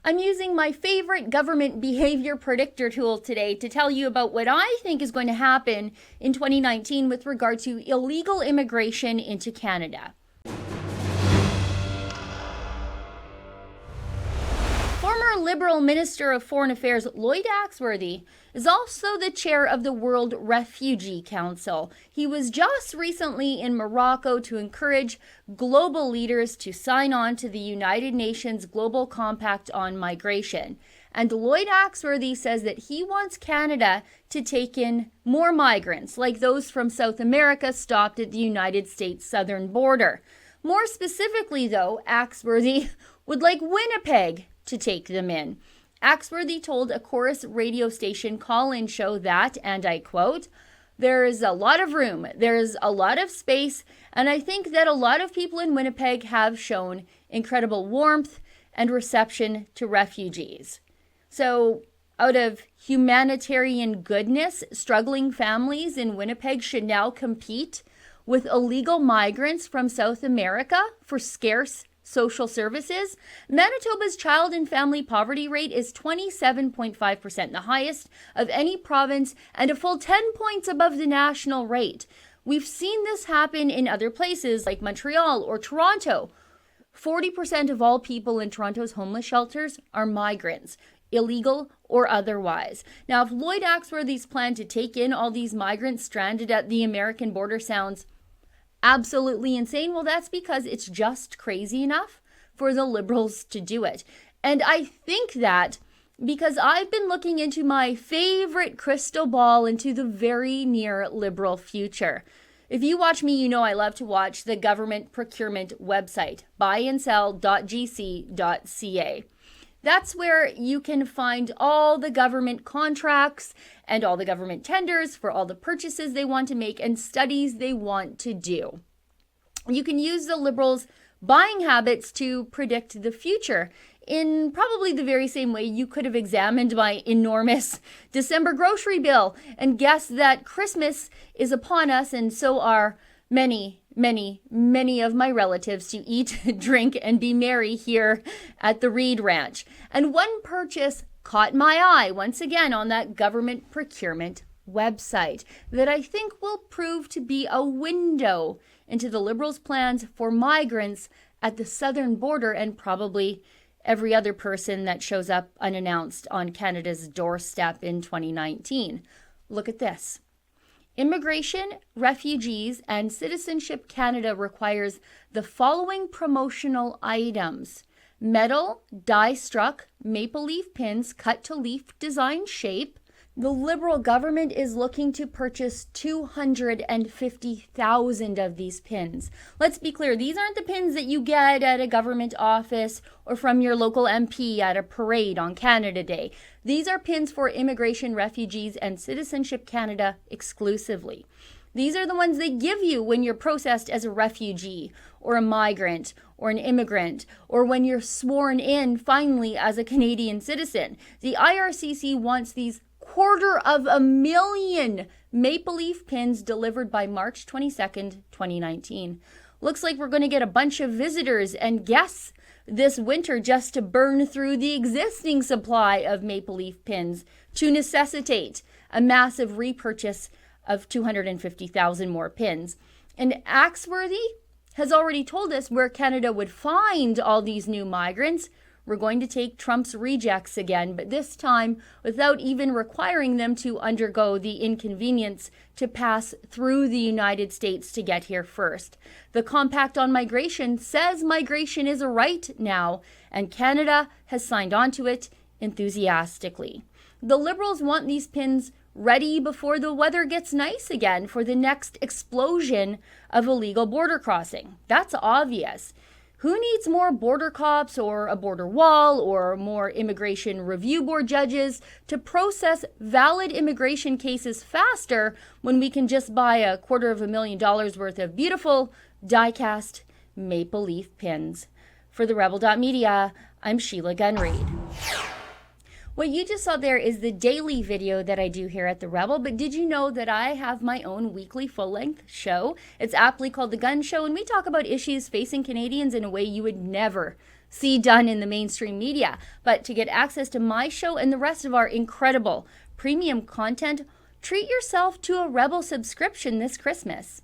I'm using my favorite government behavior predictor tool today to tell you about what I think is going to happen in 2019 with regard to illegal immigration into Canada. Former Liberal Minister of Foreign Affairs Lloyd Axworthy is also the chair of the World Refugee Council. He was just recently in Morocco to encourage global leaders to sign on to the United Nations Global Compact on Migration. And Lloyd Axworthy says that he wants Canada to take in more migrants, like those from South America stopped at the United States southern border. More specifically, though, Axworthy would like Winnipeg to take them in. Axworthy told a Chorus radio station call-in show that, and I quote, "There's a lot of room, there's a lot of space, and I think that a lot of people in Winnipeg have shown incredible warmth and reception to refugees." So, out of humanitarian goodness, struggling families in Winnipeg should now compete with illegal migrants from South America for scarce social services. Manitoba's child and family poverty rate is 27.5%, the highest of any province and a full 10 points above the national rate. We've seen this happen in other places like Montreal or Toronto. 40% of all people in Toronto's homeless shelters are migrants, illegal or otherwise. Now, if Lloyd Axworthy's plan to take in all these migrants stranded at the American border sounds absolutely insane, well, that's because it's just crazy enough for the Liberals to do it. And I think that because I've been looking into my favorite crystal ball into the very near Liberal future. If you watch me, you know I love to watch the government procurement website, buyandsell.gc.ca. That's where you can find all the government contracts and all the government tenders for all the purchases they want to make and studies they want to do. You can use the Liberals' buying habits to predict the future in probably the very same way you could have examined my enormous December grocery bill and guessed that Christmas is upon us, and so are many of my relatives to eat, drink, and be merry here at the Reid Ranch. And one purchase caught my eye once again on that government procurement website that I think will prove to be a window into the Liberals' plans for migrants at the southern border and probably every other person that shows up unannounced on Canada's doorstep in 2019. Look at this. Immigration, Refugees, and Citizenship Canada requires the following promotional items: metal, die-struck, maple leaf pins cut to leaf design shape. The Liberal government is looking to purchase 250,000 of these pins. Let's be clear, these aren't the pins that you get at a government office or from your local MP at a parade on Canada Day. These are pins for Immigration, Refugees, and Citizenship Canada exclusively. These are the ones they give you when you're processed as a refugee or a migrant or an immigrant, or when you're sworn in finally as a Canadian citizen. The IRCC wants these 250,000 maple leaf pins delivered by March 22nd, 2019. Looks like we're going to get a bunch of visitors and guests this winter just to burn through the existing supply of maple leaf pins to necessitate a massive repurchase of 250,000 more pins. And Axworthy has already told us where Canada would find all these new migrants. We're going to take Trump's rejects again, but this time without even requiring them to undergo the inconvenience to pass through the United States to get here first. The Compact on Migration says migration is a right now, and Canada has signed on to it enthusiastically. The Liberals want these pins ready before the weather gets nice again for the next explosion of illegal border crossing. That's obvious. Who needs more border cops or a border wall or more immigration review board judges to process valid immigration cases faster when we can just buy $250,000 worth of beautiful die-cast maple leaf pins? For the Rebel.media, I'm Sheila Gunn Reid. What you just saw there is the daily video that I do here at The Rebel, but did you know that I have my own weekly full-length show? It's aptly called The Gun Show, and we talk about issues facing Canadians in a way you would never see done in the mainstream media. But to get access to my show and the rest of our incredible premium content, treat yourself to a Rebel subscription this Christmas.